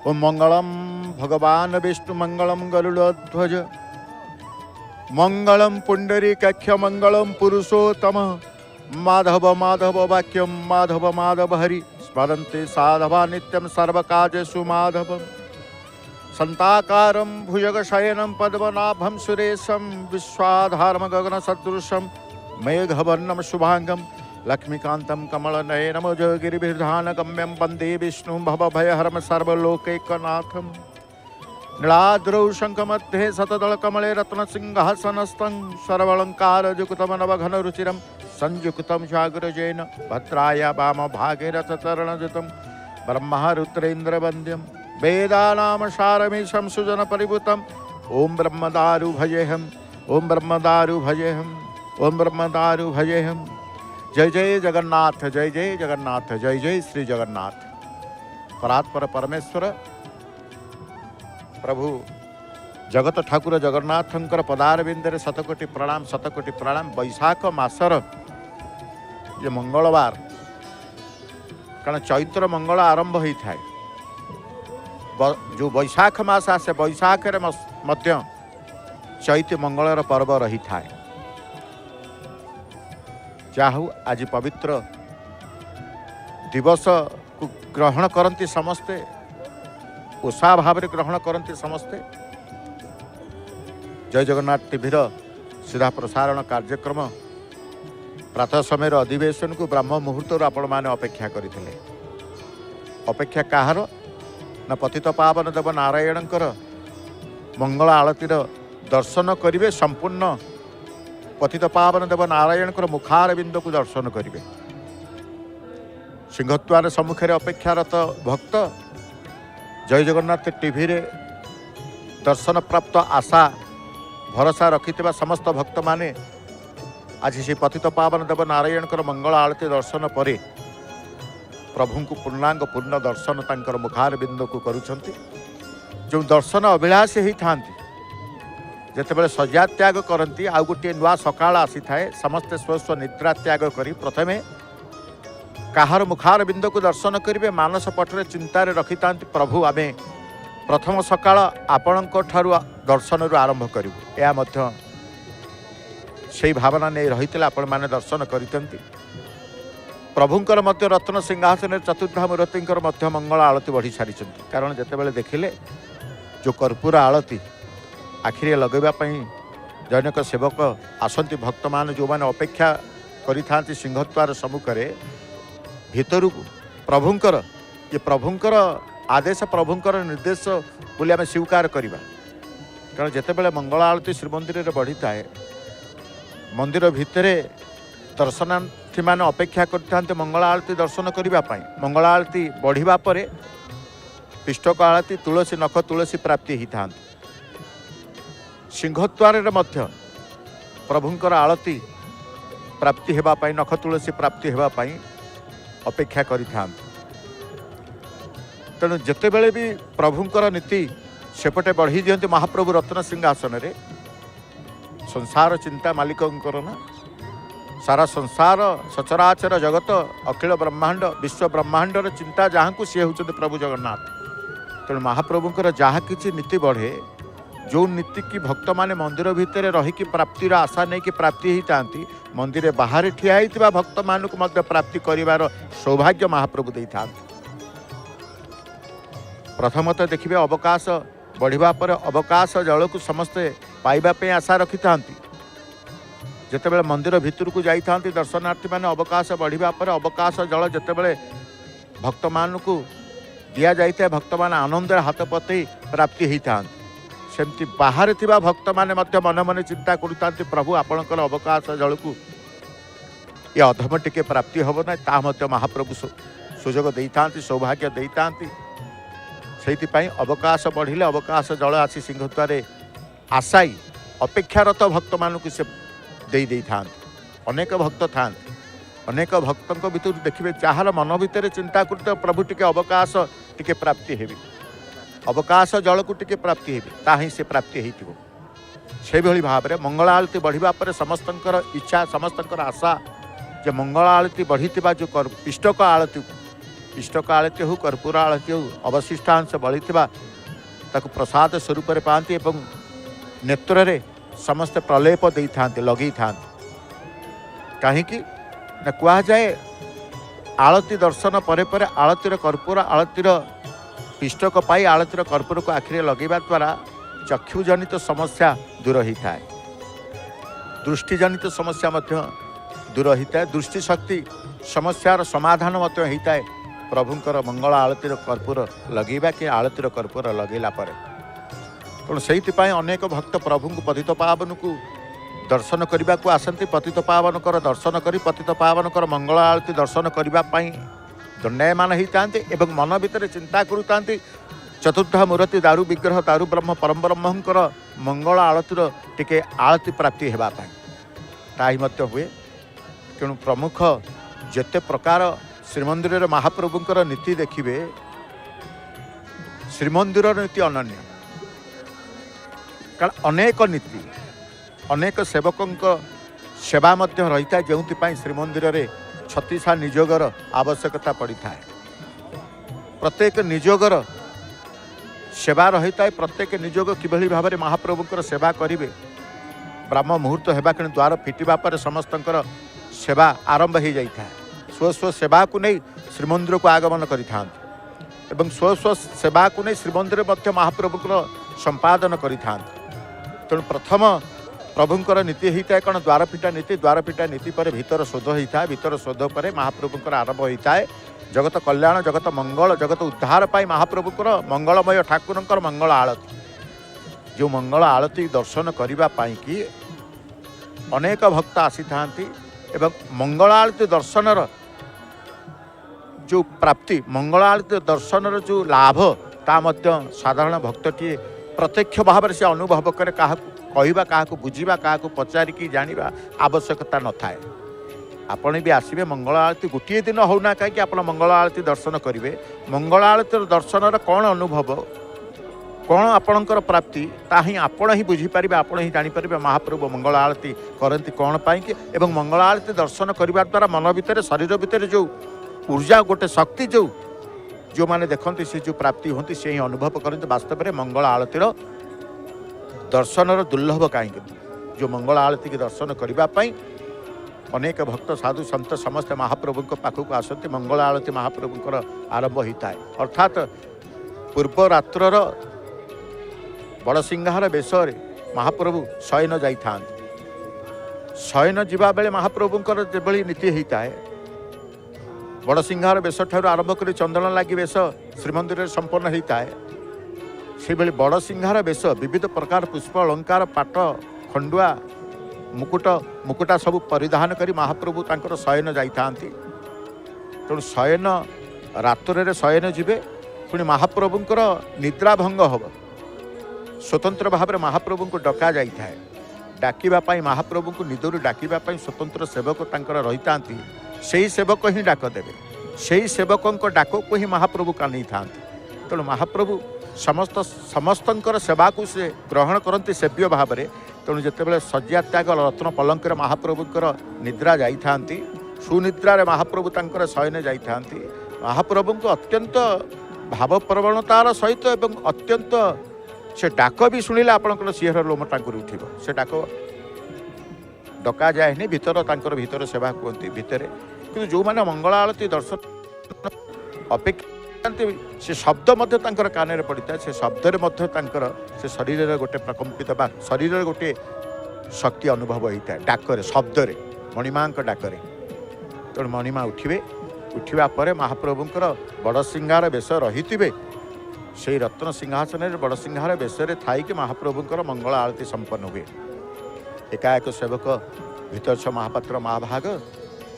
ओम मंगलम भगवान विष्णु मंगलम गरुड़ध्वज मंगलम पुंडरीकाक्ष मंगलम पुरुषोत्तम माधव माधव वाक्यम माधव माधव हरि स्मरन्ते साधवा नित्यं सर्वकार्येषु माधवम् संताकारं भुजगशयनं पद्मनाभं सुरेशं विश्वाधारं गगनसदृशं मेघवर्णं शुभांगं लक्ष्मीकान्तं कमलनयनं जोगिरिभिर्धानगम्यं वन्दे विष्णुं भवभयहरं सर्वलोकैकनाथं नीलाद्रौ शङ्खमध्ये शतदलकमले रत्नसिंहासनस्थं सर्वालङ्कारयुक्तं नवघनरुचिरं संयुक्तं जागरजेन भद्राय वामभागे रथचरणजितं ब्रह्मरुद्रेन्द्रवन्द्यं वेदानां सारमीशं सुजनपरिभूतं ॐ ब्रह्मदारु भजेऽहम् ॐ ब्रह्मदारु भजेऽहम् ॐ ब्रह्मदारु भजेऽहम्। जय जय जगन्नाथ जय जय जगन्नाथ जय जय श्री जगन्नाथ। परात्पर परमेश्वर प्रभु जगत ठाकुर जगन्नाथंकर पदारविंदे शतकोटी प्रणाम। वैशाख मासर ये मंगलवार कारण चैत्र मंगल आरंभ होता है जो वैशाख मास आसे वैशाख मध्य चैत मंगलर पर्व रही था। जाहु आज पवित्र दिवस को ग्रहण करती समस्ते उत्साह भाव ग्रहण करती समस्ते। जय जगन्नाथ टीवी सीधा प्रसारण कार्यक्रम प्रातः समय अधिवेशन को ब्रह्म मुहूर्त आपण मैंने अपेक्षा करते। अपेक्षा कहार ना पतित पावन देव नारायणकर मंगल आलतीर दर्शन करेंगे। संपूर्ण पतित पावन देव नारायणकर मुखारविंद को दर्शन करेंगे। सिंहद्वार सम्मुखें अपेक्षारत भक्त जय जगन्नाथ टीवी रे दर्शन प्राप्त आशा भरोसा रखिथिबा समस्त भक्त माने आज से पतित पावन देव नारायणकर मंगल आलती दर्शन पर प्रभु को पूर्णांग पूर्ण दर्शन तांकर मुखारविंद को करुछंती। जो दर्शन अभिलाषी ही थांती जेतेबेले सज्जा त्याग करती आउ गोटे नुआ सकाळ आसी थाए समस्ते स्व निद्रा त्याग करी प्रथमे काहार मुखारविंद को दर्शन करेंगे। मानस पटरे चिंतार रखि थांती प्रभु आमे प्रथम सकाळ आपणक ठारु दर्शन आरंभ करूँ। यह मध्य से भावना नहीं रही आपण मैंने दर्शन करते। प्रभुंकर मध्य रत्न सिंहासन चतुर्धा मूर्तिंकर मध्य मंगल आलती बढ़ी सारी कारण जितेबाला देखिले जो कर्पूर आलती आखिरे लगेवाई जैनक सेवक आसती भक्त मान जो मैंने अपेक्षा करि सिंहद्वार सम्मुखें भितर प्रभुंकर ये प्रभुंकर आदेश प्रभुंकर निर्देश बोली आम स्वीकार करवा। कारण जितेबाला मंगल आलती श्रीमंदिर में बढ़ी थाए मंदिर भितर दर्शनार्थी मैंने अपेक्षा करते मंगल आलती दर्शन करने। मंगल आलती बढ़िया पर पिष्टक आलती तुलसी नख तुलसी प्राप्ति होता। सिंहद्वार प्रभुंकर आलती प्राप्ति होगापाई नख तुलसी प्राप्ति होगापाई अपेक्षा करिथा। तेणु जितेबेले भी प्रभुंकर नीति सेपटे बढ़ी दियंती महाप्रभु रत्न सिंहासन रे संसार चिंता मालिकंकर ना सारा संसार सचराचर जगत अखिल ब्रह्मांड विश्व ब्रह्मांडर चिंता जहाँ को सी होते प्रभु जगन्नाथ। तेणु महाप्रभुंकर जहाँ किसी नीति बढ़े जो नीति की भक्त माने मंदिर भितर रहीकि प्राप्तिर आशा नहीं कि प्राप्ति ही चाहती मंदिर बाहर ठिया होता भक्त मानक मध्य प्राप्ति करिवार सौभाग्य महाप्रभु दे था। प्रथमतः देखिए अवकाश बढ़िया पर अवकाश जल को समस्ते पाइबापे आशा रखि था। जितेबाला मंदिर भितर को जाता दर्शनार्थी मैंने अवकाश बढ़िया पर अवकाश जल जितेबाला भक्त मान को दि जाए भक्त मान आनंद हाथ पते प्राप्ति होता। सेमती बाहर थिबा भक्त माने मध्य मन मन चिंता करुता प्रभु आपणकर अवकाश जल को ये अधम टिके प्राप्ति हम ना ता मध्य महाप्रभु सुजोग देता सौभाग्य देता। से अवकाश बढ़िले अवकाश जल आसी सिंहद्वार आशाई अपेक्षारत भक्त मानक से दे था। अनेक भक्त था अनेक भक्तों भितर देखिए जार मन भितर चिंता करते प्रभु टिके अवकाश टिके प्राप्ति हेबी अवकाश जल को टिके प्राप्ति हेबी ताही से प्राप्ति हो। से भाव में मंगल आलती बढ़िया पर समस्तंकर इच्छा समस्तंकर आशा जे मंगल आलती बढ़ी जो पिष्टक आलती पिष्टक आळती हो कर्पूर आळती हो अवशिष्टांश बड़ी ताकू प्रसाद स्वरूप पाती एवं नेत्र रे समस्त प्रलेप दे था लगे था कहीं कह जाए आलती दर्शन परे परे आलतीर कर्पूर आलतीर पिष्टक पाई आलतीर कर्पूर को आखिरे लगेवा द्वारा चक्षुजनित समस्या दूर होता है, दृष्टिजनित समस्या दूर होता है, दृष्टि शक्ति समस्यार समाधान होता है प्रभुंकर मंगल आलतीर कर्पूर लगेवा कि आलतीर कर्पूर लगेला पर। तेणु से अनेक भक्त प्रभु को पतित पावन को दर्शन करने को आसती, पतित पावन दर्शन कर पतित पावन मंगल आलती दर्शन करने दंडायमान होता एवं मन भितर चिंता करुता चतुर्थ मूर्ति दारु विग्रह दारु ब्रह्म परम ब्रह्मंकर मंगल आलतीर टिके आलती प्राप्ति होगापाई हुए। तेणु प्रमुख जेते प्रकार श्रीमंदिर महाप्रभुंकर नीति देखिए, श्रीमंदिर नीति अनन्य कारण अनेक नीति अनेक सेवकों सेवा रही है जो श्रीमंदिर में 36 निजोगर आवश्यकता पड़ी था। प्रत्येक निजोगर सेवा रही है, प्रत्येक निजोग किभली भाव में महाप्रभुंकर सेवा करेंगे ब्रह्म मुहूर्त होगा कि द्वार फिटिबा पर समस्तंकर सेवा आरंभ हो जाता है। स्व स्व सेवा को नहीं श्रीमंदिर को आगमन करें स्व स्व सेवा को नहीं श्रीमंदिर मध्य महाप्रभुंकर संपादन करें। तेणु प्रथम प्रभुंकर नीति होता है कौन द्वारपीठा नीति पर भीतर शोध होता है, भीतर शोध पर महाप्रभुंकर आरंभ होता है जगत कल्याण जगत मंगल जगत उद्धार पाई महाप्रभुंकर मंगलमय ठाकुरंकर मंगल आलती जो मंगल आलती दर्शन करने कि अनेक भक्त आसी था एवं मंगल आलती दर्शनर जो प्राप्ति मंगल आलती दर्शनर जो लाभ ता मध्य साधारण भक्तटी प्रत्यक्ष भाव से अनुभव करे, क्या कहवा क्या बुझा क्या पचारिकी जाना आवश्यकता न थाए। आपण भी आसबे मंगल आलती गोटे दिन होना कहीं आप मंगल आलती दर्शन करेंगे, मंगल आलती दर्शन कौन अनुभव कौन आपणकर प्राप्ति ताही आपण ही बुझीपारे, आपण ही जानीपारे महाप्रभु मंगल आलती करती कौन पाई एवं मंगल आलती दर्शन करने द्वारा मन भितर शरीर भितर जो ऊर्जा गोटे शक्ति जो मैंने देखते से जो प्राप्ति होती से ही अनुभव करते वास्तव में मंगल आलतीर दर्शनर दुर्लभ कहीं जो मंगल आलती की दर्शन करने अनेक भक्त साधु संत समस्त महाप्रभु पाखक आसती मंगल आलती महाप्रभुंकर आरंभ होता है। अर्थात पूर्व रात्र बड़सिंहार बेश महाप्रभु शयन जाता, शयन जीवा बेले महाप्रभुंकर जो नीति होता है बड़सिंहार बेश ठार आरंभ कर चंदन लगी बेश श्रीमंदिर संपन्न होता है। से भाई बड़सिंहार बेश विविध प्रकार पुष्प अलंकार पाट खंडुआ मुकुटा सब परिधान करी महाप्रभु तांकर शयन जाता। तेणु शयन रात्र शयन जीवे पुणी महाप्रभुंकर निद्रा भंग हम स्वतंत्र भाव में महाप्रभु को डका जाए, डाकिबापाई महाप्रभु को निदरू डाकिबापाई स्वतंत्र सेवक तांकर रही था, से ही सेवक ही डाक देवे, से ही सेवकों डाक को ही महाप्रभु कानी था। तेणु महाप्रभु समस्तंकर सेवा को से ग्रहण करते सेव्य भाव में। तेणु जितेबाला शଯ୍ୟା त्याग रत्न पलंकर महाप्रभुंकर निद्रा जाइथांती, सुनिद्रारे महाप्रभु तांकर शयन जाइथांती। महाप्रभु को अत्यंत भावप्रवणतार सहित एवं अत्यंत से डाक भी शुणिले आपंकर सिंहर लोम टांकुर उठिब। से डाक डका जाए भीतर तांकर भीतर सेवा कहती भितर कि जो मैंने मंगल आलती दर्शन अपेक्षा से शब्द मध्य तांकर कान पड़ी था, से शब्द से शरीर गोटे प्रकम्पित बा शरीर गोटे शक्ति अनुभव होता है डाकरे शब्द मणिमा डाकरे। तेणु मणिमा उठा पर महाप्रभुंकर बड़ सिंहार बेश रही से रत्न सिंहासन बड़ सिंहार बेश थी महाप्रभुंकर मंगल आलती संपन्न हुए। एकाएक सेवक भीतर महापात्र महाभाग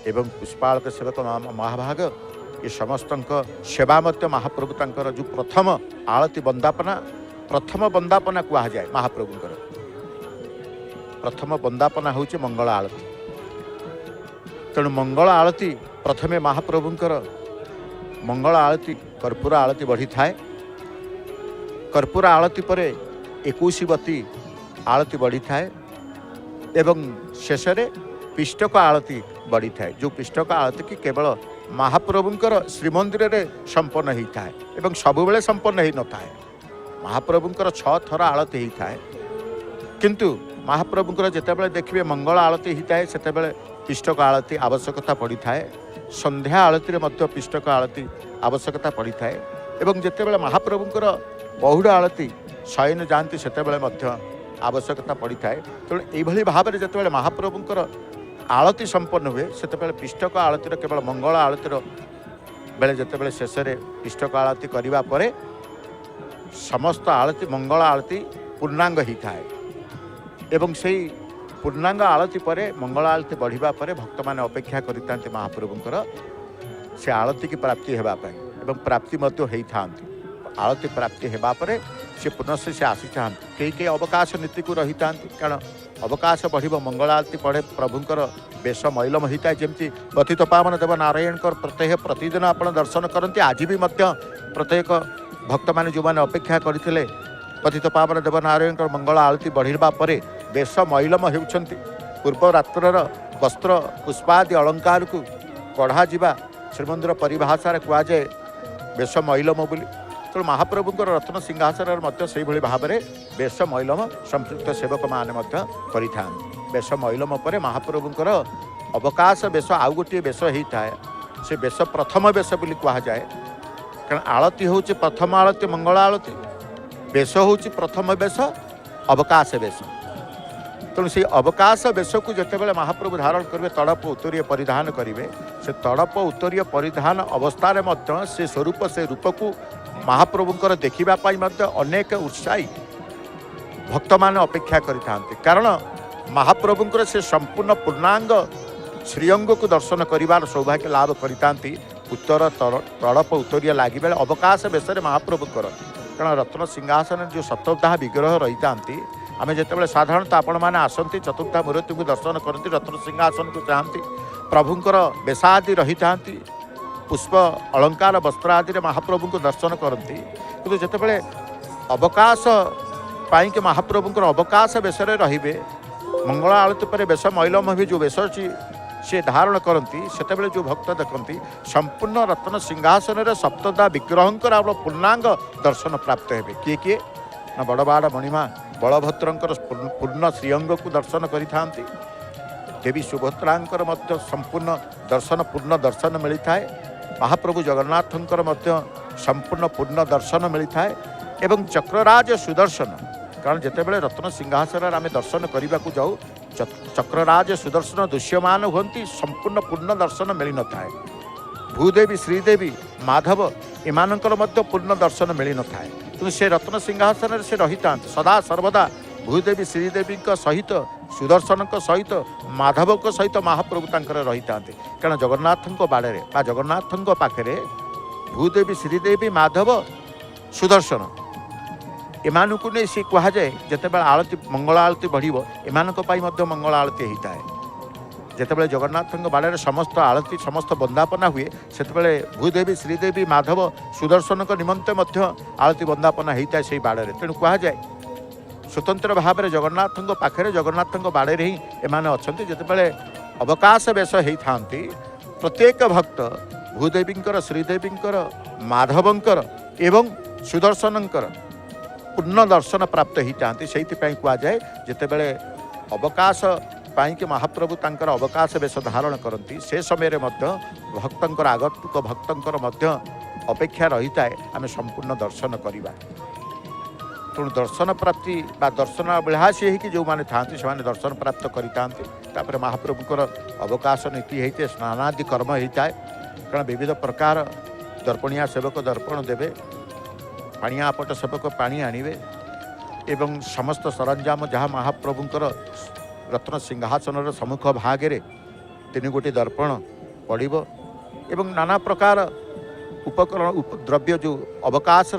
एवं पुष्पालक सेवक महाभाग ये समस्त सेवा मध्य महाप्रभु तांकर जो प्रथम आलती वंदापना कह जाए महाप्रभुंकर प्रथम वंदापना हूँ मंगल आलती। तेणु मंगल आलती प्रथमे महाप्रभुंकर मंगल आलती कर्पूर आलती बढ़ी थाए, कर्पूर आलती पर 21 बत्ती आलती बढ़ी थाए एवं शेष पिष्टक आलती बढ़ी थाए। जो पिष्टक आलती की केवल महाप्रभुंकर श्रीमंदिर रे संपन्न होता है एवं सबुबले संपन्न हो न थाए। महाप्रभुंकर 6 थर आलती होता है किंतु महाप्रभुंकर जितेबाला देखिए मंगल आलती होता है से पिष्टक आलती आवश्यकता पड़ी थाए। संध्या आलती रे पिष्टक आलती आवश्यकता पड़ी थाए एवं जितेबाला महाप्रभुंकर बहुड़ आलती शयन जाती से आवश्यकता पड़ी थाए। तेणु यही भाव में जिते महाप्रभुंकर आलती संपन्न हुए से पिष्टक आलतीर केवल मंगल आलतीर बेले जिते शेष पिष्टक आलती करने पर समस्त आलती मंगल आलती पूर्णांग होता है एवं से पूर्णांग आलती पर मंगल आलती बढ़िबा पर भक्त मैंने अपेक्षा करते महाप्रभुंकर से आलती की प्राप्ति होगापाई एवं प्राप्ति होता आलती प्राप्ति होगा पर से पुनः से आसी था कई अवकाश नीति को रही था कारण अवकाश बढ़ मंगल आलती पढ़े प्रभुंकर बेश मैलम होता है जमी पतित पावन देव नारायण प्रत्येक प्रतिदिन आप दर्शन करते आज भी प्रत्येक भक्त मैंने जो मैंने अपेक्षा करते पतित पावन देव नारायण मंगल आलती बढ़िबा पर बेश मैलम होती पूर्व रात्र वस्त्र पुष्पादि अलंकार को कढ़ा जा श्रीमंदिर परिभाषा कहुए बेश मैलम बोली। तो महाप्रभुंकर रत्न सिंहासन से भाव में बेश मैलम संपृक्त सेवक मैंने कर बेश मैलम पर महाप्रभुंकर अवकाश बेश आउ गोटे बेश होता है से बेश प्रथम बेश बोली कहुए कारण आलती हूँ प्रथम आलती मंगल आलती बेश हूँ प्रथम बेश अवकाश बेश। तेणु से अवकाश बेश को जितेबाला महाप्रभु धारण करेंगे तड़प उत्तरीय परिधान करेंगे से तड़प उत्तरीय परिधान अवस्था से स्वरूप से रूप को महाप्रभुंकर देखापी अनेक उत्साही भक्त मैंने अपेक्षा करते कारण महाप्रभुंकर से संपूर्ण पूर्णांग श्रीअंग को दर्शन कर सौभाग्य लाभ करते उत्तर तड़प उत्तरीय लगे बेले अवकाश बेश महाप्रभुंकर कारण रत्न सिंहासन जो सप्तदाह विग्रह रही था आम जिते साधारणतः आपण मैंने आसती चतुर्था मूर्ति को दर्शन करती रत्न सिंहासन को चाहती प्रभुंकर बेसादि रही था पुष्प अलंकार वस्त्र आदि महाप्रभु को दर्शन करती कि जितेबाला अवकाश पाई महाप्रभुंकर अवकाश बेश रे मंगल आलती पर बेश मैलम भी जो बेश अच्छी से धारण करती से जो भक्त देखती संपूर्ण रत्न सिंहासन सप्तदा विग्रहंकर आप पूर्णांग दर्शन प्राप्त हे किए किए ना बड़बाड़ मणिमा बलभद्रंकर पूर्ण श्रीअंग को दर्शन करिथा देवी सुभद्रांकर संपूर्ण दर्शन पूर्ण दर्शन मिलता है महाप्रभु जगन्नाथंकर संपूर्ण पूर्ण दर्शन मिलता है एवं चक्रराज सुदर्शन कारण जितेबाला रत्न सिंहासन आम दर्शन करने को जाऊ चक्रराज सुदर्शन दृश्यमान होती संपूर्ण पूर्ण दर्शन मिल न था भूदेवी श्रीदेवी माधव एमानकर पूर्ण दर्शन मिल न था कि से रत्न सिंहासन से रही था सदा सर्वदा भूदेवी श्रीदेवी सहित सुदर्शन सहित माधव सहित महाप्रभु तंकर रही था कारण जगन्नाथ बाड़े जगन्नाथ पाखे भूदेवी श्रीदेवी माधव सुदर्शन एमानकु नहीं सी कहुए जितेबाला आलती मंगल आलती बढ़ो एमानी मंगल आलती होता है जितेबाला जगन्नाथ बाड़े समस्त आलती समस्त बंदापना हुए से भूदेवी श्रीदेवी माधव सुदर्शन निमंते आलती बंदापना होता है से बाड़े तेणु कहुए स्वतंत्र भाव में जगन्नाथ पाखे जगन्नाथ बाड़े ही एमाने अच्छा जितेबाला अवकाश बेश होता प्रत्येक भक्त भूदेवींकर श्रीदेवींकर माधवंकर एवं सुदर्शनंकर पूर्ण दर्शन प्राप्त होता से कहुए जितेबाला अवकाश पाई महाप्रभु तंकर अवकाश बेश धारण करती से समय भक्तर आगंतुक भक्तर अपेक्षा रही है आम संपूर्ण दर्शन करवा तेणु दर्शन प्राप्ति दर्शन अभिलाषी कि जो मैंने था से दर्शन प्राप्त करते महाप्रभुंर अवकाश नीति होते स्नानादि कर्म होता है कारण विविध प्रकार दर्पणिया सेवक दर्पण देवे पाणिया आपट सेवक पानी आणवे एवं समस्त सरंजाम जहाँ महाप्रभुंर रत्न सिंहासन सम्मुख भागे तीन गोटी दर्पण पड़ो एवं नाना प्रकार उपकरण द्रव्य जो अवकाश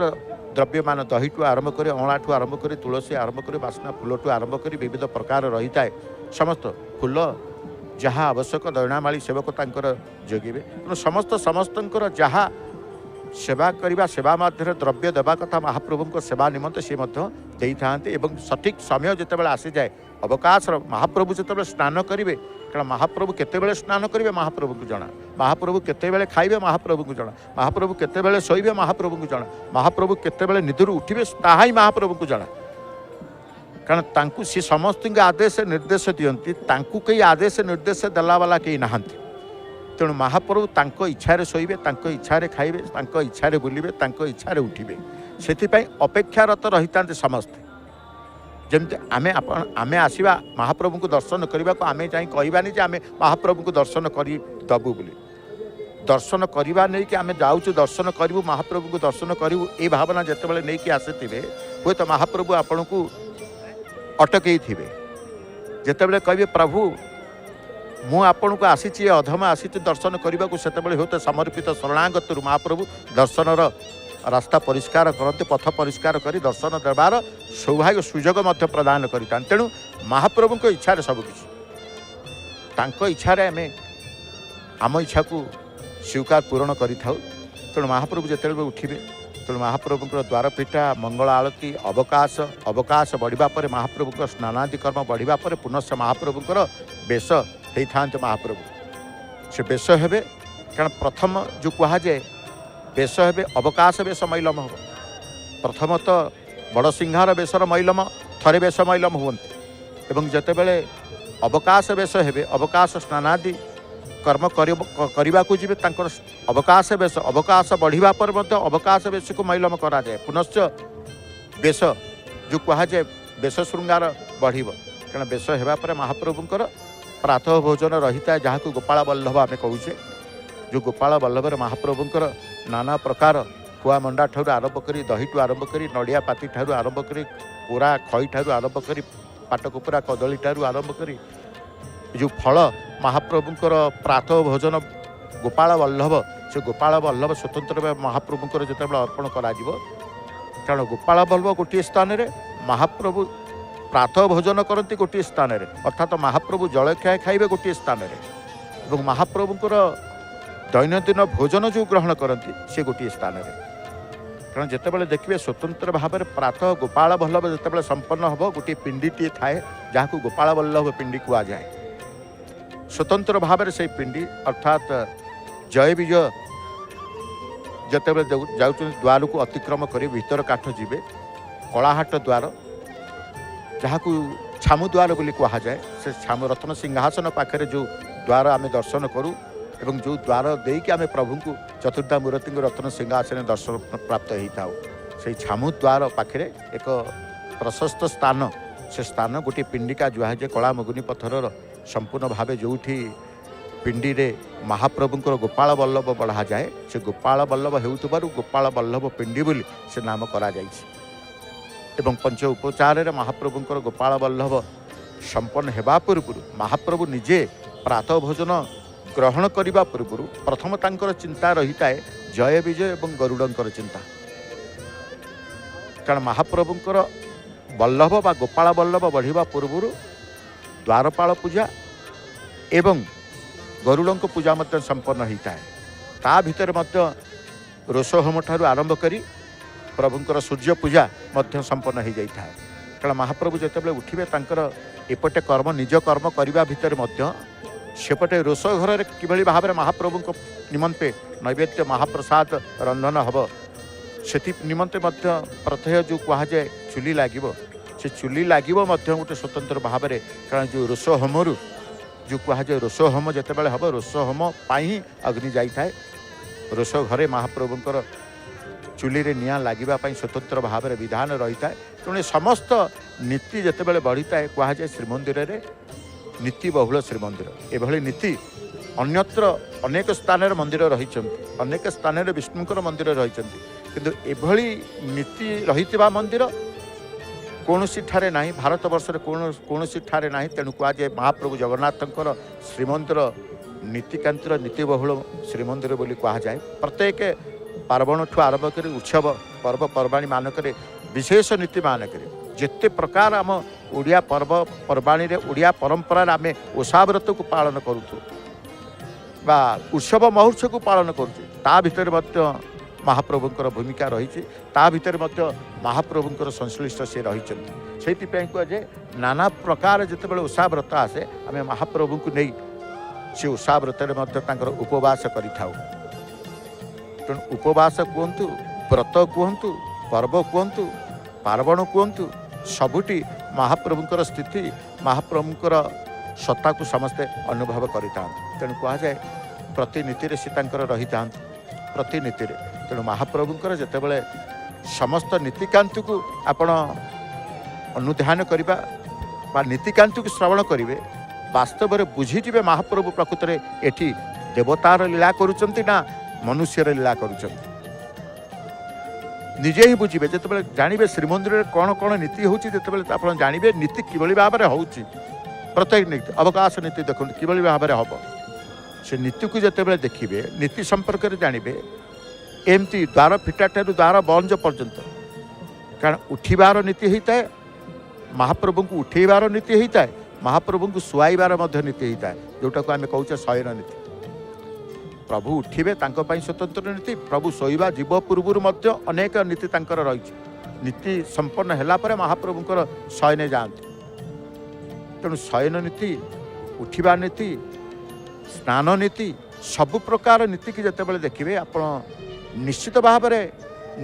द्रव्य मान दही ठू आरंभ कर अँला ठू आरंभ कर तुलसी आरंभ कर बासना फूल ठू आरंभ कर विविध प्रकार रही है समस्त फूल जहाँ आवश्यक दयणामाली सेवक जोगे तेणु समस्त जहाँ सेवा करवा सेवा मध्य द्रव्य देवा कथा महाप्रभु को सेवा निमंते सी था सठिक समय जिते आसी जाए अवकाश महाप्रभु जो स्नान करेंगे कारण महाप्रभु केते स्नान करेंगे महाप्रभु को जना महाप्रभु केते खाइबे महाप्रभु को जना महाप्रभु केते शोइबे महाप्रभु को जना महाप्रभु केते निदर उठिबे ताहा ही महाप्रभु को जना कारण तांकु सी समस्त आदेश निर्देश दियंती तांकु कई आदेश निर्देश देला वाला कई नहांती तेणु महाप्रभु तांको इच्छारे शोइबे तांको इच्छारे खाइबे तांको इच्छारे बुलिबे तांको इच्छारे उठिबे सेथिपाई अपेक्षारत रहितांते समस्ते जमती आमे आमे आसीबा महाप्रभु को दर्शन करबा को आमे जाई कहबानी जे आमे महाप्रभु को दर्शन करी दबु बोली दर्शन करवा नहीं कि आमे जाउछु दर्शन करिवु महाप्रभु को दर्शन करिवु ए भावना जतेबेले नहीं कि आसीथिबे होय तो महाप्रभु आपन को अटकई थिबे जेतेबेले कहबे प्रभु मु आपन को आसी अधम आसी दर्शन करने को सेतेबेले होते समर्पित शरणागत महाप्रभु दर्शनर रास्ता परिष्कार करते पथ परिष्कार करी दर्शन देवार सौभाग्य सुजोग मध्य प्रदान करता तेणु महाप्रभु को इच्छा सबकि इच्छा आम आम इच्छा को स्वीकार पूरण करें तेणु महाप्रभु जिते उठिबे तेणु महाप्रभु द्वार पीठा मंगल आलती अवकाश अवकाश बढ़िबा परे महाप्रभु को स्नानादि कर्म बढ़िबा परे पुनश्च महाप्रभुकर बेश होता महाप्रभु से बेश हेबे कारण प्रथम जो कहुए बेश हेबे अवकाश बेश मैलम हम प्रथम तो बड़ सिंहार बेशर मैलम थरे बेश मैलम हुंती एवं जितेबले अवकाश बेश हेबे अवकाश स्नानादि कर्म करने को जी अवकाश बेश अवकाश बढ़िबा पर अवकाश बेश को मैलम करा जाए पुनश्च बेश जो कहुए बेश श्रृंगार बढ़ कारण बेश हेबा पर महाप्रभुंकर प्रातः भोजन रही है जहाँ को गोपाल बल्लभ आम कहे जो गोपाल बल्लभ महाप्रभुंकर नाना प्रकार कुआ मंडा ठार आरंभ करी दही ठू आरंभ करी नड़िया पाती ठार आरंभ करी पूरा खई ठार आरंभ करी पाटकुपुरा कदली ठार आरंभ करी जो फल महाप्रभुंकर प्रातः भोजन गोपाल बल्लभ से गोपाल बल्लभ स्वतंत्र महाप्रभुंकर जिते अर्पण करा कारण गोपाल बल्लभ गोटे स्थान रे महाप्रभु प्रातः भोजन करती गोटे स्थान रे अर्थात महाप्रभु जलखिया खाइबे गोटे स्थान रे और महाप्रभुंकर दैनंदिन भोजन जो ग्रहण करती से गोटे स्थान रे कारण जितेबाला देखिए स्वतंत्र भाव में प्रातः गोपाल बल्लभ जितेबाला संपन्न हम गोटे पिंडीटी थाए जहाँ को गोपाल बल्लभ पिंडी कह जाए स्वतंत्र भाव में से पिंडी अर्थात जय विजय जिते जाऊँ द्वार को अतिक्रम कर भीतर काठ जीवे कलाहाट द्वार जहाँ को छामु द्वार बोली कह जाए से छामु रत्न सिंहासन पाखे जो द्वार आम दर्शन करूँ एवं जो द्वार देकी आम प्रभु को चतुर्धा मूर्ति रत्न सिंहासन दर्शन प्राप्त होता से छामु द्वार पाखे एक प्रशस्त स्थान से स्थान गोटे पिंडिका जुआ जे कला मगुनी पत्थर संपूर्ण भाव जो पिंडी रे महाप्रभुंकर गोपाल बल्लभ बढ़ा जाए से गोपाल बल्लभ होउतबारु गोपाल बल्लभ पिंडी बोली से नाम करा जाइछि एवं पंच उपचार महाप्रभुंकर गोपाल बल्लभ संपन्न हेबा पूर्व महाप्रभु निजे प्रातः भोजन ग्रहण करने पूर्व प्रथम तांकर चिंता रही है जय विजय एवं गरुड़ंकर चिंता कारण महाप्रभुंकर बल्लभ बा गोपाल बल्लभ बढ़िबा पूर्व द्वारपाल पूजा एवं गरुड़ों पूजा मध्य संपन्न होता है ता भितर मध्य रोषहोम ठारू आरंभ करी प्रभुंकर सूर्य पूजा मध्य संपन्न हो जाता है कारण महाप्रभु जितेबाला उठिबे तांकर एपटे कर्म निज कर्म करने भितर मध्य सेपटे रोष घर किभली भाव में महाप्रभु निमंते नैवेद्य महाप्रसाद रंधन हम से निमंते मध्य प्रत्यय जो कहुए चुली लगे से चुली लगे गोटे स्वतंत्र भाव में कारण जो रोष होमरू जो कहुए रोष होम जिते हम रोष होम ही अग्नि जाए रोष घरे महाप्रभुंकर चुली रे निया लगे स्वतंत्र भाव में विधान रही है तेणु समस्त नीति जिते बढ़ी है कहुए श्रीमंदिर में नीति बहुल श्रीमंदिर एभली नीति अन्यत्र अनेक स्थान मंदिर रही अनेक स्थान विष्णुकर मंदिर रही किंतु एभली नीति रही मंदिर कौन ठारे ना भारत वर्ष कौन ठारे ना तेणु कहुए महाप्रभु जगन्नाथंकर श्रीमंदिर नीतिकांतिर नीति बहुल श्रीमंदिर बोली कहुए प्रत्येक पार्वण ठू आरंभ कर उत्सव पर्वपर्वाणी मानक विशेष नीति मानक जिते प्रकार आम ओडिया पर्व पर्वाणी ओडिया परंपरा आम ओषा व्रत को पालन करूँ बा उत्सव महोत्सव को पालन करूँ ता भितर महाप्रभुंकर भूमिका रही ता भितर महाप्रभुंकर संश्लिष्ट से रही से कहुए नाना प्रकार जितेबाला ओषा व्रत आसे आम महाप्रभु को नहीं से ओषा व्रत उपवास करूँ तेणु उपवास कहतु व्रत कहतु पर्व कहतु पार्वण कहतु सबुटी महाप्रभुंकर स्थिति महाप्रभुंकर सत्ता को समस्ते अनुभव करता तेणु कहुए प्रतिनीति से रही था प्रतिनीति तेणु महाप्रभुंकर जितेबाला समस्त नीतिकांति को आपण अनुध्यान करवा नीतिकांति को श्रवण करेंगे वास्तव में बुझीजे महाप्रभु प्रकृत में एठी देवतार लीला करुचंती ना मनुष्यर लीला करुचंती निजे ही बुझे जिते जानवे श्रीमंदिर में कौन कौन नीति होते जानवे नीति किभली भाव में हो प्रत्येक नीति अवकाश नीति देखो किभली भाव में हम से नीति को जिते देखिए नीति संपर्क में जानवे एमती द्वार फिटा ठार द्वार बंज पर्यंत कारण उठिबार नीति होता है महाप्रभु को उठेबार नीति होता है महाप्रभु को शुआइबार नीति होता है जोटा को आम कहचे शयन नीति प्रभु उठिबे तांको पई स्वतंत्र नीति प्रभु शोइबा जीव पूर्व अनेक नीति तांकर रही नीति संपन्न होला परे महाप्रभुंकर शयने जाती तेणु शयन नीति उठिबा नीति स्नान नीति सबु प्रकार नीति की जिते देखिए आप निश्चित भाव में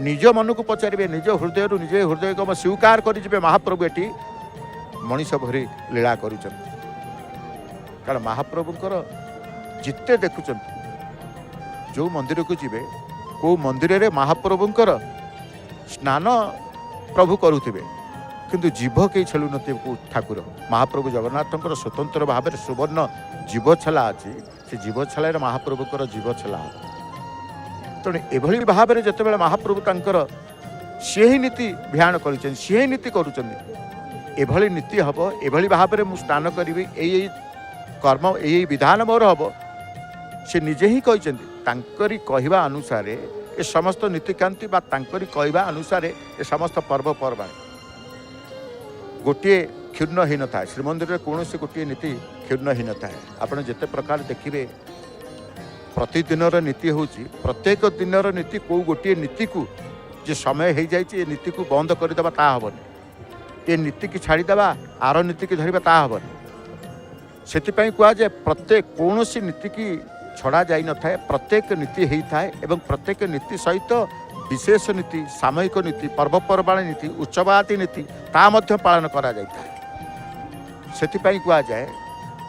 निज मन को पचारे निज हृदय निज हृदय को स्वीकार करेंगे महाप्रभु एटी मनीष भरी लीला करुँच कारण महाप्रभुंकर जिते देखुं जो मंदिर को जीवे को मंदिर रे महाप्रभुंकर स्नान प्रभु करुथिबे किंतु जीव कई छेलु नथिबे ठाकुर महाप्रभु जगन्नाथंकर स्वतंत्र भाव में सुवर्ण जीव छला अच्छी से जीव छल महाप्रभुकर जीव छला तेणु एभली भाव में जितेबाला महाप्रभु तांकर सी ही नीति भियान कर सी ही नीति करुँच नीति हम एभली भाव में मुझे स्नान करी यही कर्म यही विधान मोर हम से निजे ही कहते कहवा अनुसार ए समस्त नीतिकांति बा तांकरी कहवा अनुसार ए समस्त पर्वपर्वा गोटे क्षुण्ण ही न था श्रीमंदिर में कौन गोटे नीति क्षुण्ण ही न था आपड़ जिते प्रकार देखिए प्रतिदिन नीति हूँ प्रत्येक दिन नीति कौ गोटे नीति को जे समय हो जाए नीति को बंद करदे ता हेनी ये नीति की छाड़ीदे आर नीति की धरवा ता हेनी से कहुए प्रत्येक कौन नीति की छड़ा जाई न थाए प्रत्येक नीति होता है एवं प्रत्येक नीति सहित विशेष नीति सामयिक नीति पर्वपर्वाणी नीति उत्सवादी नीति ता मध्य पालन करा जाता है से कहुए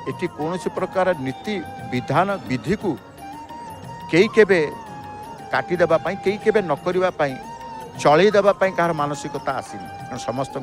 ये कौन प्रकार नीति विधान विधि को कई केबे काटिदेवाई कई केबे न करने चलईदेवाई कहार मानसिकता आसीनी समस्त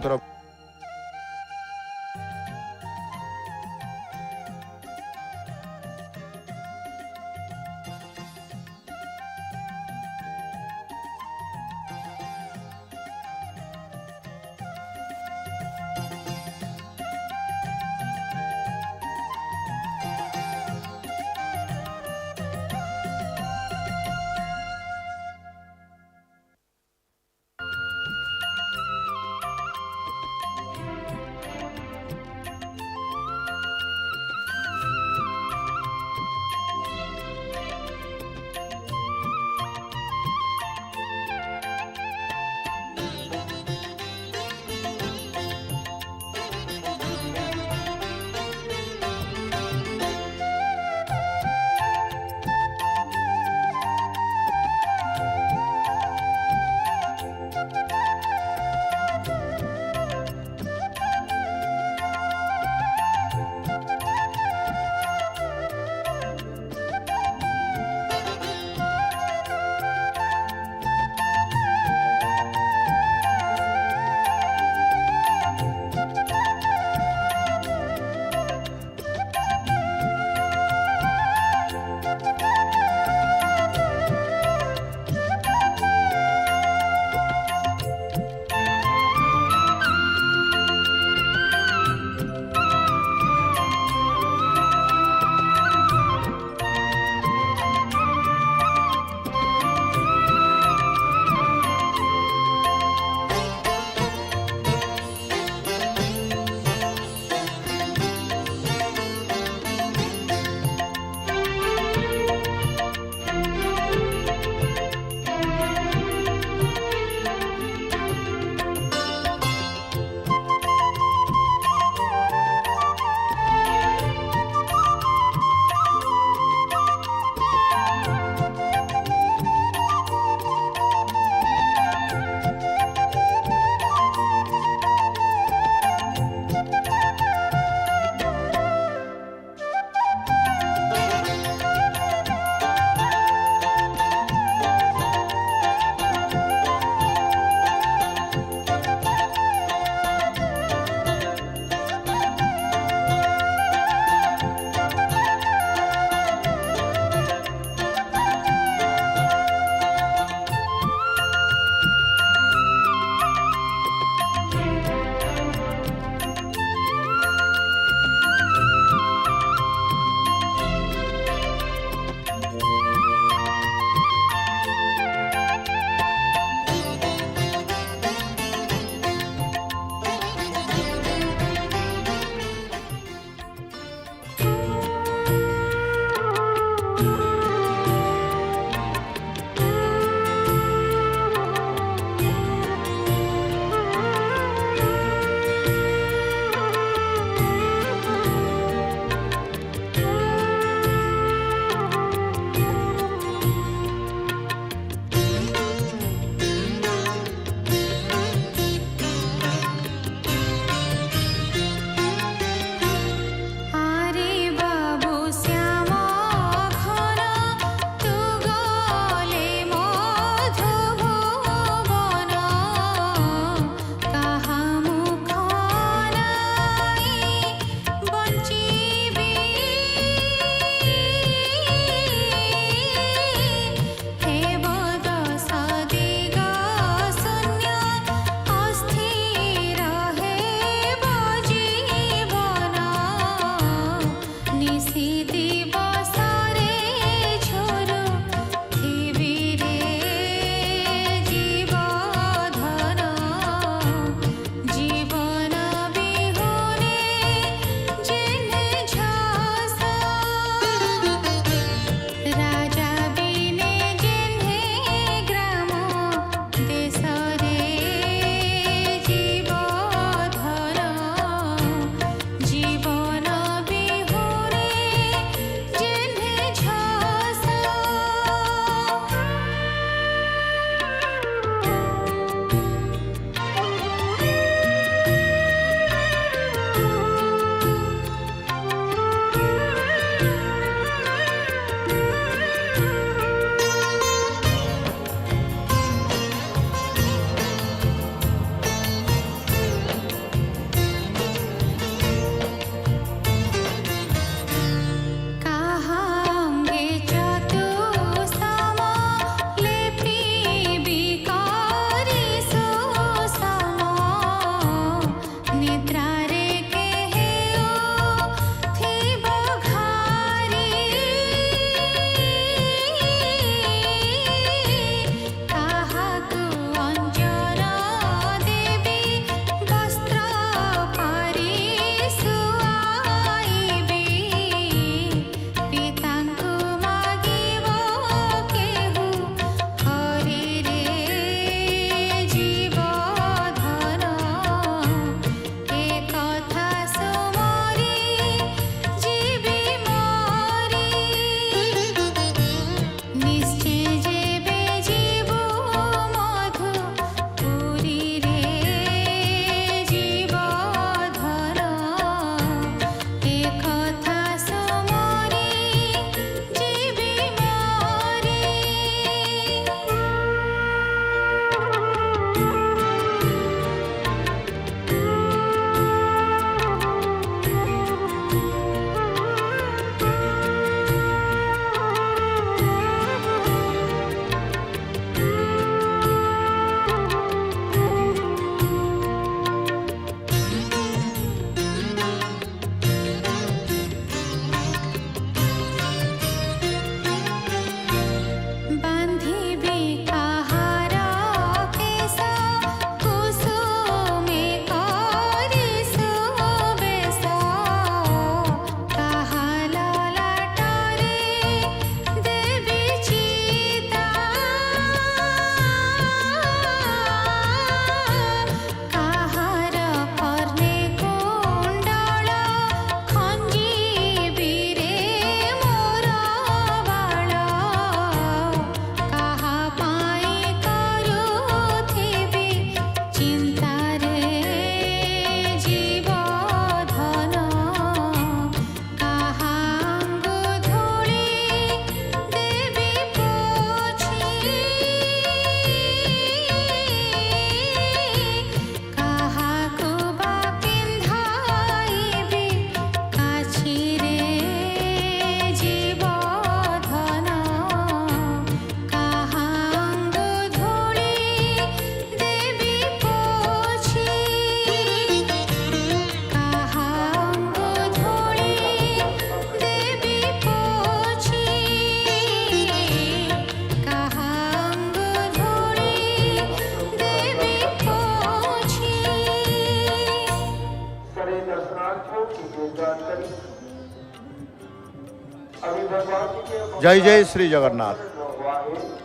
जय जय श्री जगन्नाथ।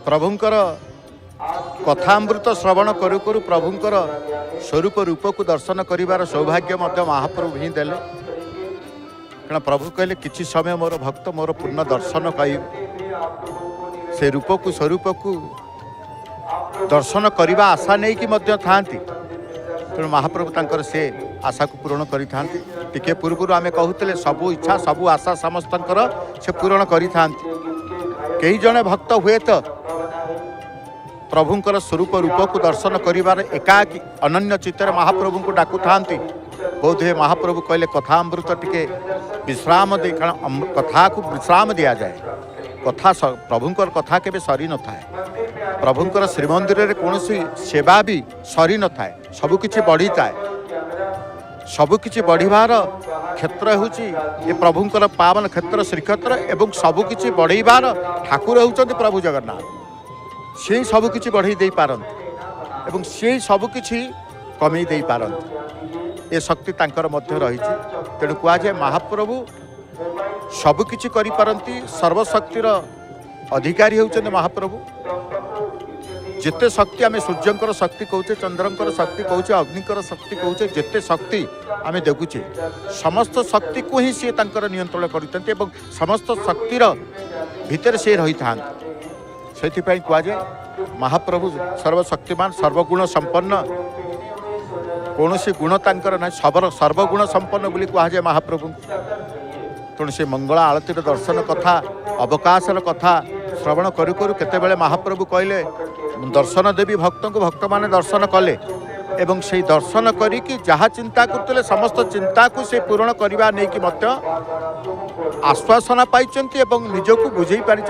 प्रभुंकर कथामृत श्रवण करू करू प्रभुंकर स्वरूप रूप को दर्शन करिवार सौभाग्य मध्य महाप्रभु ही देले। कारण प्रभु कहले किछि समय मोर भक्त मोर पूर्ण दर्शन कहिबे। से रूप को स्वरूप को दर्शन करने आशा नहीं कि मध्य थांती। तेणु महाप्रभु तांकर से आशा को पूरण करि थांती। टिके पूर्व आमे कहूतले सबु इच्छा सबु आशा समस्तंकर से पूरण करि थांती। कई जने भक्त हुए तो प्रभुंकर स्वरूप रूप को दर्शन करिवार एकाकी अनन्य चित्तर महाप्रभु को डाकू थांती। बोध हुए महाप्रभु कहले कथामृत टिके विश्राम दे, कारण कथा को विश्राम दिया जाए। कथा प्रभुंकर कथा केबे सरी न थाए। प्रभुंकर श्रीमंदिर रे कोनोसी सेवा भी सरी न थाए, सबकिछि बढ़ी थाए। सबकिछि बढ़िबार क्षेत्र होची ये प्रभुंकर पावन क्षेत्र श्रीक्षेत्र एवं सबकिछि बढ़ीबार ठाकुर होउचंती प्रभु जगन्नाथ। से सबकिछि बढ़ी दे पारंत एवं से सबकिछि कमी दे पारंत। ए शक्ति तांकर मध्य रहिछि। तेणु कुआ जे महाप्रभु सबकिछि करि पारंती। सर्वशक्तिर अधिकारी होउचंती महाप्रभु। जिते शक्ति आम सूर्यंकर शक्ति कहचे, चंद्रंकर शक्ति कहचे, अग्निकर शक्ति कहचे, जिते शक्ति आम देखुचे समस्त शक्ति को ही सी तांकर नियंत्रण करते एवं समस्त शक्तिर भितर से रही था। से कहुए महाप्रभु सर्वशक्तिमान सर्वगुण संपन्न। कौन सी गुण तांकर ना सर्वगुण संपन्न बोली कहुए महाप्रभु। तेणु से मंगला आलतीर दर्शन कथा अवकाशर कथा श्रवण करू करू केतेबेले महाप्रभु कहले दर्शन देवी भक्त को भक्त माने दर्शन कले एवं से दर्शन करी जहाँ चिंता करते समस्त चिंता को से पूरण करने नहीं कि मत आश्वासना पाई निजक बुझे पारी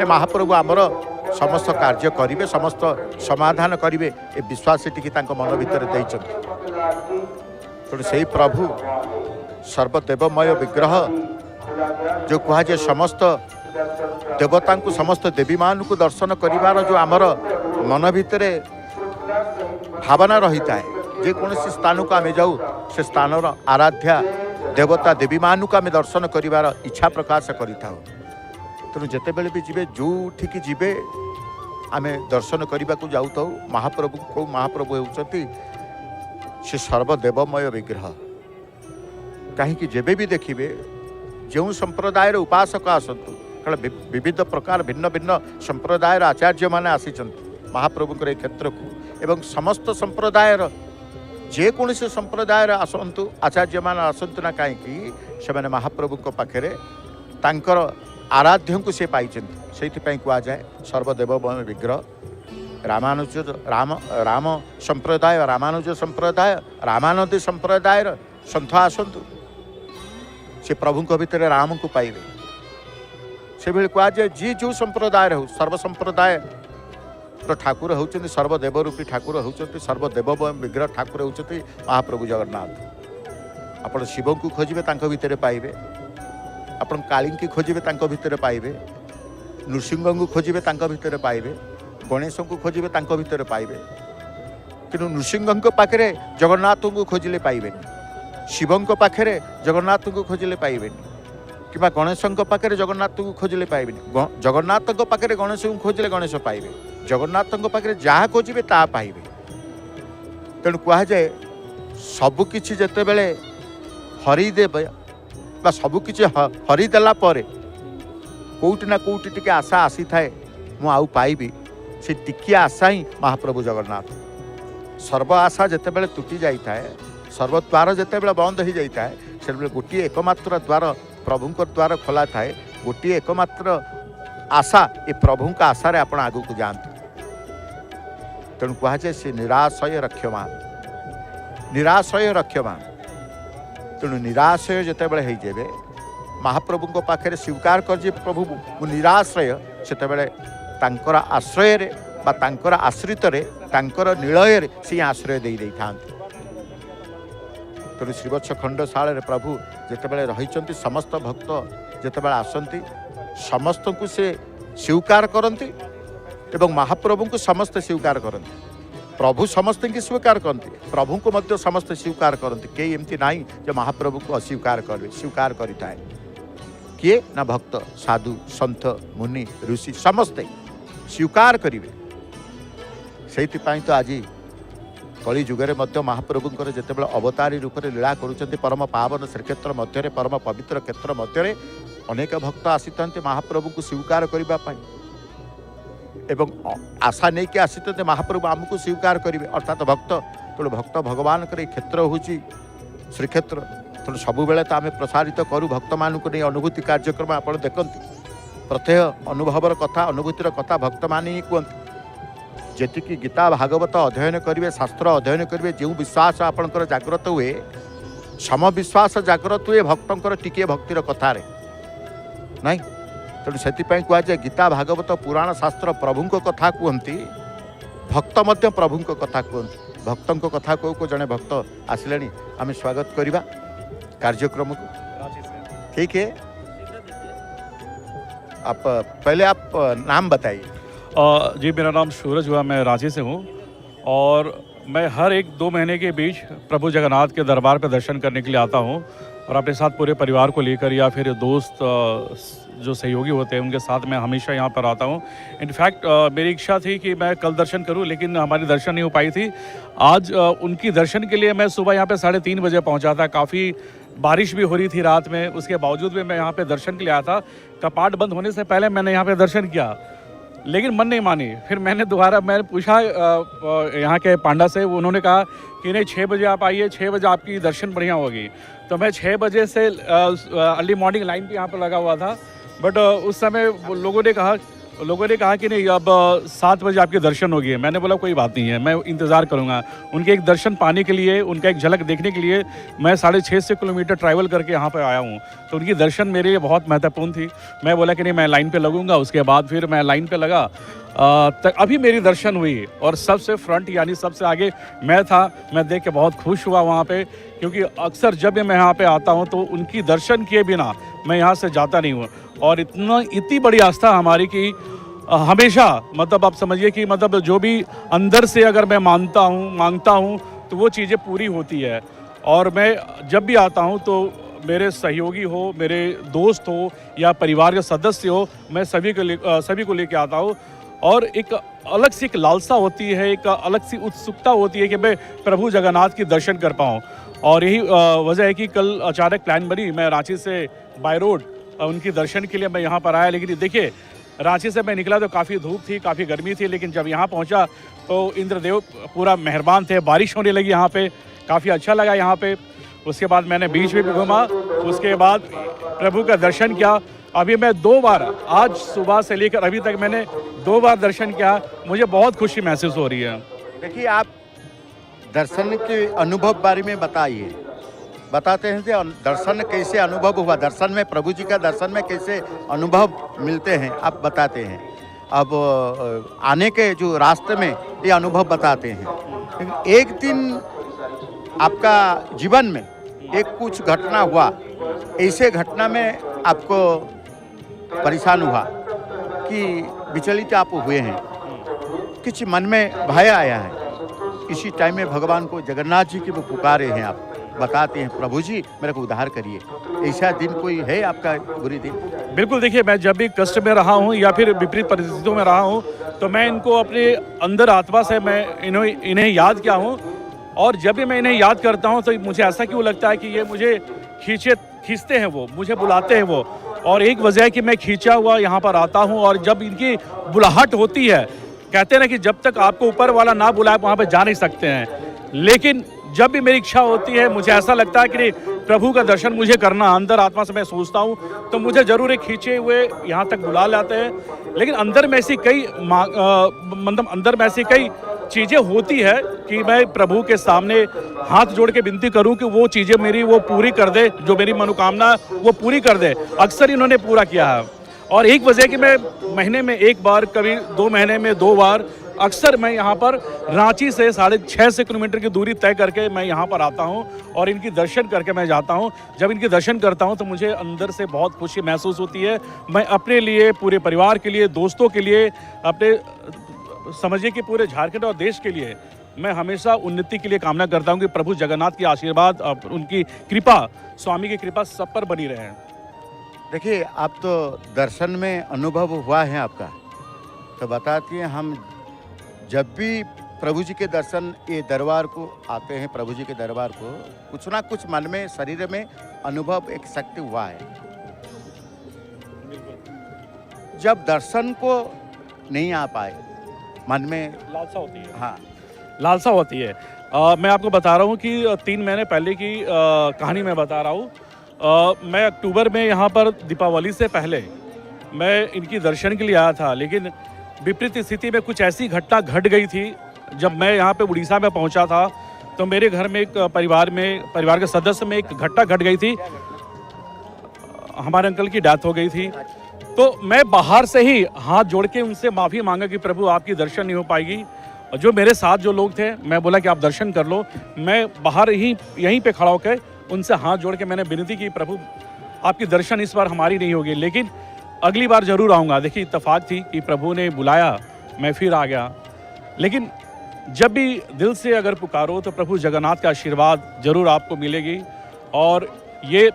महाप्रभु आमर समस्त कार्य करेंगे समस्त समाधान करेंगे ए विश्वास टी मन भीतर तेणु से प्रभु सर्वदेवमय विग्रह जो कहुए समस्त देवता को समस्त देवी मान को दर्शन करिवार जो आमर मन भितर भावना रही है। जेकोसी स्थान को आम जाऊ से स्थान आराध्या देवता देवी मान को आम दर्शन करिवार इच्छा प्रकाश करिथाउ। तेणु जितेबेले भी जीवे जो ठीक जीवे आम दर्शन करने को जाऊँ महाप्रभु को महाप्रभु होउचंती से सर्वदेवमय विग्रह। कहीं जेबे भी देखिए जो संप्रदायर उपासक आसतु कारण विविध प्रकार भिन्न भिन्न संप्रदायर आचार्य माने आसी महाप्रभुंकर क्षेत्र को एवं समस्त संप्रदायर जेकोसी संप्रदायर आसतु आचार्य मान आसतु ना कहीं से महाप्रभु पाखे तांकर आराध्य को सी पाई से कह जाए सर्वदेवमय विग्रह। रामानुज राम संप्रदाय रामानुज संप्रदाय रामानंदी संप्रदाय सन्थ आसतु से प्रभु भितर राम को पाइबे। से भाई कह जाए जी जो संप्रदाय हो सर्वसंप्रदाय ठाकुर होउचंती सर्वदेव रूपी ठाकुर होउचंती सर्वदेव विग्रह ठाकुर होउचंती महाप्रभु जगन्नाथ। आपण शिव को खोजे तांको भितर पाइबे, आपण काली की खोजे तांको भितर पाइबे, नृसिंह को खोजे तांको भितर पाइबे, गणेश को खोजे तांको भितर पाइबे। किंतु नृसिंह पाखे जगन्नाथ को खोजिले पाइबेनी, शिव पाखे जगन्नाथ को खोजिले पाइबेनी, कि गणेश पाखे जगन्नाथ को खोजिले पाइबेनी। जगन्नाथ पाखे गणेश को खोजिले गणेश पाइबे, जगन्नाथ पाखे जहाँ खोजे ता पाइबे। तेणु कह जाए सबकि जितेबले हरिदेवे बा सबकि हरिदेला कौटि ना कौटि टिके आशा आसी थाए मु आउ पाइबी से टिकिए आशा ही महाप्रभु जगन्नाथ। सर्व आशा जितेबले तुटी जाए सर्वद्वार जितेबले बंद हो जाए से गोटे एकमात्र द्वार प्रभु द्वार खोला थाए। गोटे एकमात्र आशा ये प्रभु का आशा रे आपण आगू को जाते। तेणु कहुए से निराशय रक्षमान निराशय रक्षमान। तेणु निराशय जितेबले हो जाए महाप्रभु पाखे स्वीकार कर प्रभु निराश्रय से तांकर आश्रय रे बा तांकर आश्रित रे तांकर निलय रे से आश्रय दे दे था। तेणु श्रीवत्स खंडशाला रे प्रभु जितेबले रही समस्त भक्त जितेबले आसती समस्त को से स्वीकार करती एवं महाप्रभु को समस्त स्वीकार करती। प्रभु समस्त की स्वीकार करते, प्रभु को मध्य समस्त स्वीकार करते, कई एमती ना जो महाप्रभु को अस्वीकार करें, स्वीकार करें किए ना भक्त साधु सन्थ मुनि ऋषि समस्ते स्वीकार करेंगे। से तो आज कली जुगे महाप्रभुंर जिते अवतारी रूप से लीला करुँच परम पावन श्रीक्षेत्र मध्य परम पवित्र क्षेत्र मध्य अनेक भक्त आसी महाप्रभु को स्वीकार करने एवं आशा नहीं कि आसी महाप्रभु आमको स्वीकार करेंगे अर्थात भक्त तेणु भक्त भगवान क्षेत्र हूँ श्रीक्षेत्र तेणु सब बेले तो आम प्रसारित करूँ भक्त मानू नहीं अनुभूति कार्यक्रम आप देखते प्रत्येक अनुभवर कथा अनुभूतिर कथा भक्त मान ही कहते जी गीता भागवत अध्ययन करेंगे शास्त्र अध्ययन करेंगे जो विश्वास आपणकर जागृत हुए सम विश्वास जागृत हुए भक्तर टिके भक्तिर कथार नहीं तेणु से कहुए गीता भागवत पुराण शास्त्र प्रभु कथा कहती भक्त मध्य प्रभु कथा कहते भक्तों कथा को जड़े भक्त आसिले आम स्वागत करवा कार्यक्रम को। ठीक है, आप पहले आप नाम बताइए। जी मेरा नाम सूरज हुआ, मैं रांची से हूँ और मैं हर 1-2 महीने के बीच प्रभु जगन्नाथ के दरबार पर दर्शन करने के लिए आता हूँ और अपने साथ पूरे परिवार को लेकर या फिर दोस्त जो सहयोगी होते हैं उनके साथ मैं हमेशा यहाँ पर आता हूँ। इनफैक्ट मेरी इच्छा थी कि मैं कल दर्शन करूँ लेकिन हमारी दर्शन नहीं हो पाई थी। आज उनकी दर्शन के लिए मैं सुबह यहाँ पे 3:30 बजे पहुँचा था। काफ़ी बारिश भी हो रही थी रात में, उसके बावजूद भी मैं यहाँ पे दर्शन के लिए आया था। कपाट बंद होने से पहले मैंने यहाँ पे दर्शन किया लेकिन मन नहीं मानी। फिर मैंने पूछा यहाँ के पांडा से, उन्होंने कहा कि नहीं 6 बजे आप आइए, 6 बजे आपकी दर्शन बढ़िया होगी। तो मैं 6 बजे से अर्ली मॉर्निंग लाइन पे यहाँ पर लगा हुआ था, बट उस समय लोगों ने कहा कि नहीं अब 7 बजे आपके दर्शन होगी। मैंने बोला कोई बात नहीं है, मैं इंतज़ार करूँगा। उनके एक दर्शन पाने के लिए, उनका एक झलक देखने के लिए मैं 6.5 किलोमीटर ट्रैवल करके यहाँ पर आया हूँ। तो उनकी दर्शन मेरे लिए बहुत महत्वपूर्ण थी। मैं बोला कि नहीं मैं लाइन पे लगूंगा। उसके बाद फिर मैं लाइन पे लगा, अभी मेरी दर्शन हुई और सबसे फ्रंट यानी सबसे आगे मैं था। मैं देख के बहुत खुश हुआ वहाँ पे, क्योंकि अक्सर जब भी मैं यहाँ पे आता हूँ तो उनकी दर्शन किए बिना मैं यहाँ से जाता नहीं हूँ। और इतनी बड़ी आस्था हमारी कि हमेशा मतलब आप समझिए कि मतलब जो भी अंदर से अगर मैं मांगता हूँ तो वो चीज़ें पूरी होती है। और मैं जब भी आता हूँ तो मेरे सहयोगी हो, मेरे दोस्त हो या परिवार के सदस्य हो, मैं सभी को लेके आता हूँ। और एक अलग सी एक लालसा होती है, एक अलग सी उत्सुकता होती है कि मैं प्रभु जगन्नाथ की दर्शन कर पाऊँ। और यही वजह है कि कल अचानक प्लान बनी, मैं रांची से बाय रोड उनकी दर्शन के लिए मैं यहाँ पर आया। लेकिन देखिए रांची से मैं निकला तो काफ़ी धूप थी, काफ़ी गर्मी थी, लेकिन जब यहाँ पहुँचा तो इंद्रदेव पूरा मेहरबान थे। बारिश होने लगी यहाँ पे, काफ़ी अच्छा लगा यहाँ पे। उसके बाद मैंने बीच भी घूमा, उसके बाद प्रभु का दर्शन किया। अभी मैं 2 बार, आज सुबह से लेकर अभी तक मैंने 2 बार दर्शन किया। मुझे बहुत खुशी महसूस हो रही है। देखिए आप दर्शन के अनुभव बारे में बताते हैं कि दर्शन कैसे अनुभव हुआ, दर्शन में प्रभु जी का दर्शन में कैसे अनुभव मिलते हैं आप बताते हैं। अब आने के जो रास्ते में ये अनुभव बताते हैं। लेकिन एक दिन आपका जीवन में एक कुछ घटना हुआ, ऐसे घटना में आपको परेशान हुआ कि विचलित आप हुए हैं, किसी मन में भय आया है, इसी टाइम में भगवान को जगन्नाथ जी की वो पुकारे हैं, आप बताते हैं प्रभु जी मेरे को उद्धार करिए। ऐसा दिन कोई है आपका बुरी दिन? बिल्कुल, देखिए मैं जब भी कष्ट में रहा हूँ या फिर विपरीत परिस्थितियों में रहा हूँ तो मैं इनको अपने अंदर आत्मा से मैं इन्हें याद किया हूँ। और जब भी मैं इन्हें याद करता हूँ तो मुझे ऐसा क्यों लगता है कि ये मुझे खींचते हैं, वो मुझे बुलाते हैं वो। और एक वजह है कि मैं खींचा हुआ यहाँ पर आता हूँ और जब इनकी बुलाहट होती है, कहते हैं ना कि जब तक आपको ऊपर वाला ना बुलाए वहाँ पर जा नहीं सकते हैं। लेकिन जब भी मेरी इच्छा होती है, मुझे ऐसा लगता है कि प्रभु का दर्शन मुझे करना, अंदर आत्मा से मैं सोचता हूँ तो मुझे ज़रूर एक खींचे हुए यहाँ तक बुला लाते हैं। लेकिन अंदर में ऐसी कई चीज़ें होती है कि मैं प्रभु के सामने हाथ जोड़ के विनती करूं कि वो चीज़ें मेरी वो पूरी कर दे, जो मेरी मनोकामना वो पूरी कर दे। अक्सर इन्होंने पूरा किया है। और एक वजह कि मैं महीने में 1 बार, कभी 2 महीने में 2 बार, अक्सर मैं यहाँ पर रांची से 6.5 किलोमीटर की दूरी तय करके मैं यहाँ पर आता हूँ और इनकी दर्शन करके मैं जाता हूँ। जब इनकी दर्शन करता हूँ तो मुझे अंदर से बहुत खुशी महसूस होती है। मैं अपने लिए, पूरे परिवार के लिए, दोस्तों के लिए, अपने समझिए कि पूरे झारखंड और देश के लिए मैं हमेशा उन्नति के लिए कामना करता हूँ कि प्रभु जगन्नाथ की आशीर्वाद उनकी कृपा, स्वामी की कृपा सब पर बनी रहे। देखिए, आप तो दर्शन में अनुभव हुआ है आपका, तो बताती हैं हम जब भी प्रभु जी के दर्शन ये दरबार को आते हैं, प्रभु जी के दरबार को कुछ ना कुछ मन में शरीर में अनुभव एक शक्ति हुआ है। जब दर्शन को नहीं आ पाए मन में लालसा होती है। हाँ, लालसा होती है। मैं आपको बता रहा हूँ कि 3 महीने पहले की कहानी मैं बता रहा हूँ। मैं अक्टूबर में यहाँ पर दीपावली से पहले मैं इनकी दर्शन के लिए आया था, लेकिन विपरीत स्थिति में कुछ ऐसी घटना घट गई थी। जब मैं यहाँ पे उड़ीसा में पहुँचा था तो मेरे घर में एक परिवार के सदस्य में एक घटना घट गई थी। हमारे अंकल की डेथ हो गई थी। तो मैं बाहर से ही हाथ जोड़ के उनसे माफ़ी मांगा कि प्रभु आपकी दर्शन नहीं हो पाएगी। जो मेरे साथ जो लोग थे, मैं बोला कि आप दर्शन कर लो। मैं बाहर ही यहीं पे खड़ा होकर उनसे हाथ जोड़ के मैंने विनती की, प्रभु आपकी दर्शन इस बार हमारी नहीं होगी, लेकिन अगली बार ज़रूर आऊँगा। देखिए, इत्तेफाक थी कि प्रभु ने बुलाया, मैं फिर आ गया। लेकिन जब भी दिल से अगर पुकारो तो प्रभु जगन्नाथ का आशीर्वाद ज़रूर आपको मिलेगी। और ये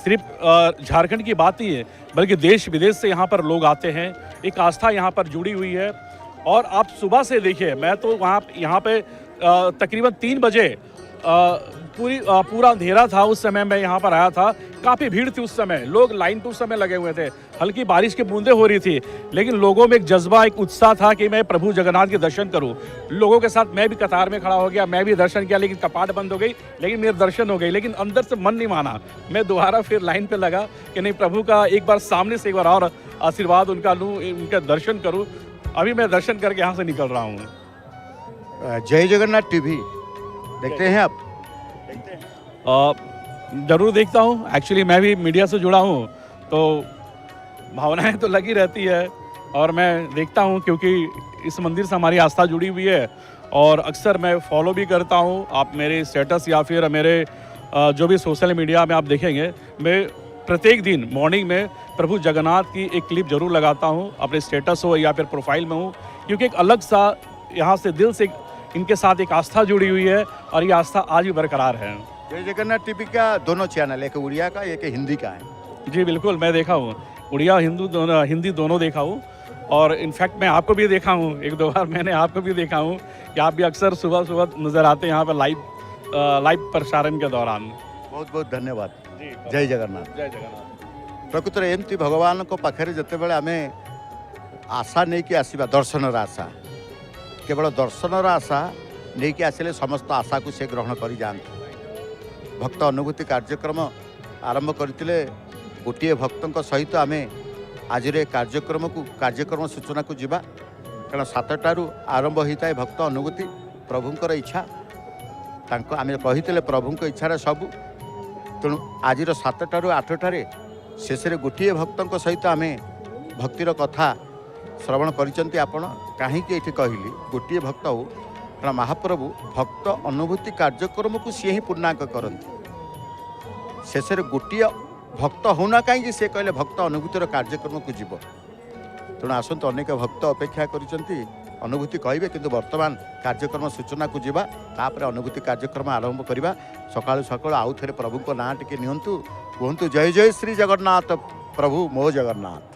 सिर्फ झारखंड की बात नहीं है, बल्कि देश विदेश से यहाँ पर लोग आते हैं। एक आस्था यहाँ पर जुड़ी हुई है। और आप सुबह से देखिए, मैं तो यहाँ पे तकरीबन 3 बजे पूरा अंधेरा था उस समय मैं यहाँ पर आया था। काफ़ी भीड़ थी उस समय, लोग लाइन पे उस समय लगे हुए थे। हल्की बारिश की बूंदें हो रही थी, लेकिन लोगों में एक जज्बा, एक उत्साह था कि मैं प्रभु जगन्नाथ के दर्शन करूं। लोगों के साथ मैं भी कतार में खड़ा हो गया, मैं भी दर्शन किया, लेकिन कपाट बंद हो गई, लेकिन मेरे दर्शन हो गए। लेकिन अंदर से मन नहीं माना, मैं दोबारा फिर लाइन पे लगा कि नहीं, प्रभु का एक बार सामने से एक बार और आशीर्वाद उनका लूँ, उनका दर्शन करूँ। अभी मैं दर्शन करके यहाँ से निकल रहा हूँ। जय जगन्नाथ टीवी देखते हैं आप? ज़रूर देखता हूँ। एक्चुअली मैं भी मीडिया से जुड़ा हूँ, तो भावनाएं तो लगी रहती है और मैं देखता हूँ, क्योंकि इस मंदिर से हमारी आस्था जुड़ी हुई है। और अक्सर मैं फॉलो भी करता हूँ। आप मेरे स्टेटस या फिर मेरे जो भी सोशल मीडिया में आप देखेंगे, मैं प्रत्येक दिन मॉर्निंग में प्रभु जगन्नाथ की एक क्लिप जरूर लगाता हूँ, अपने स्टेटस हो या फिर प्रोफाइल में हूँ, क्योंकि एक अलग सा यहाँ से दिल से इनके साथ एक आस्था जुड़ी हुई है और ये आस्था आज भी बरकरार है। जय जगन्नाथ टीवी का दोनों चैनल, एक उड़िया का एक हिंदी का है। जी बिल्कुल, मैं देखा हूँ, उड़िया हिंदी दोनों देखा हूँ। और इनफैक्ट मैं आपको भी देखा हूँ, 1-2 बार मैंने आपको भी देखा हूँ कि आप भी अक्सर सुबह सुबह नज़र आते हैं यहाँ पर लाइव प्रसारण के दौरान। बहुत बहुत धन्यवाद। जय जगन्नाथ। जय जगन्नाथ। प्रकृत एमती भगवान को पाखे जिते आमे आशा नहीं कि आसवा, दर्शनर आशा, केवल दर्शनर आशा नहीं कि आसिले समस्त आशा को से ग्रहण कर जाते। भक्त अनुभूति कार्यक्रम आरंभ करते गोटे भक्त सहित आम आज कार्यक्रम सूचना को जीवा, कारण 7टारू आरंभ होता है भक्त अनुभूति। प्रभुंर इच्छा आम कही प्रभु इच्छार सबू, तेणु आज 7टारू 8टारे शेष गोटे भक्त सहित आम भक्तिर कथा श्रवण करिसेंती। आपण कहीं कहली गोटे भक्त हो, कारण महाप्रभु भक्त अनुभूति कार्यक्रम को सी ही पूर्णांक करती। शेष गोटे भक्त होना कहीं से कहले भक्त अनुभूतिर कार्यक्रम को जीव। तेणु आसतु अनेक भक्त अपेक्षा करिसेंती, अनुभूति कहे, किंतु वर्तमान कार्यक्रम सूचना को जीवा, तापर अनुभूति कार्यक्रम आरंभ करवा। सकाळु सकाळु आउ थे प्रभु को ना टिके नियंतु, कहतु जय जय श्री जगन्नाथ, प्रभु मो जगन्नाथ।